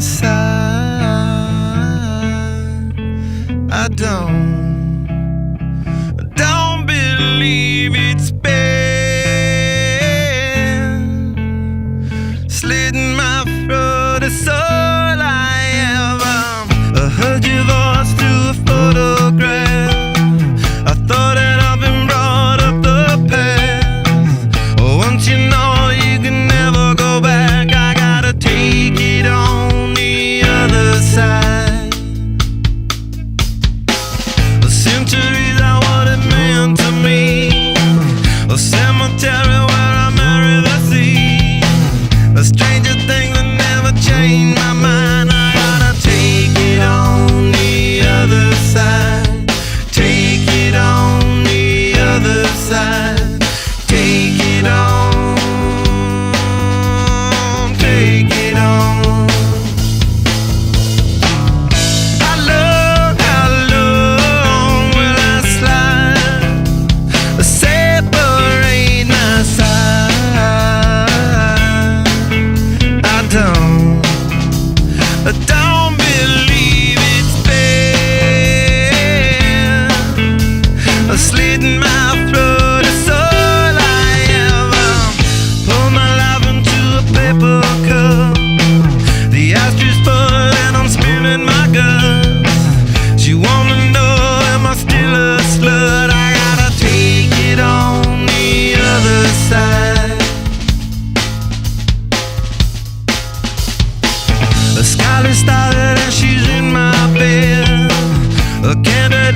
side. I don't believe it's been slitting my throat. It's all I ever heard your voice through a photograph. I thought that I've been brought up the past. Once you know you can never go back, I gotta take it on the other side. The centuries are what it meant to me. A cemetery where I marry the sea. A stranger thing that never changed my mind. I gotta take it on the other side. Take it on the other side. Take it on. Take it on. How long will I slide? Separate my side. I don't believe it's been slitting my throat. It's all I ever pour my life into a paper cup. The ashtray full and I'm spilling my guts. She wanna know, am I still a slut? I gotta take it on the other side. The sky is started and she's in my bed. A candle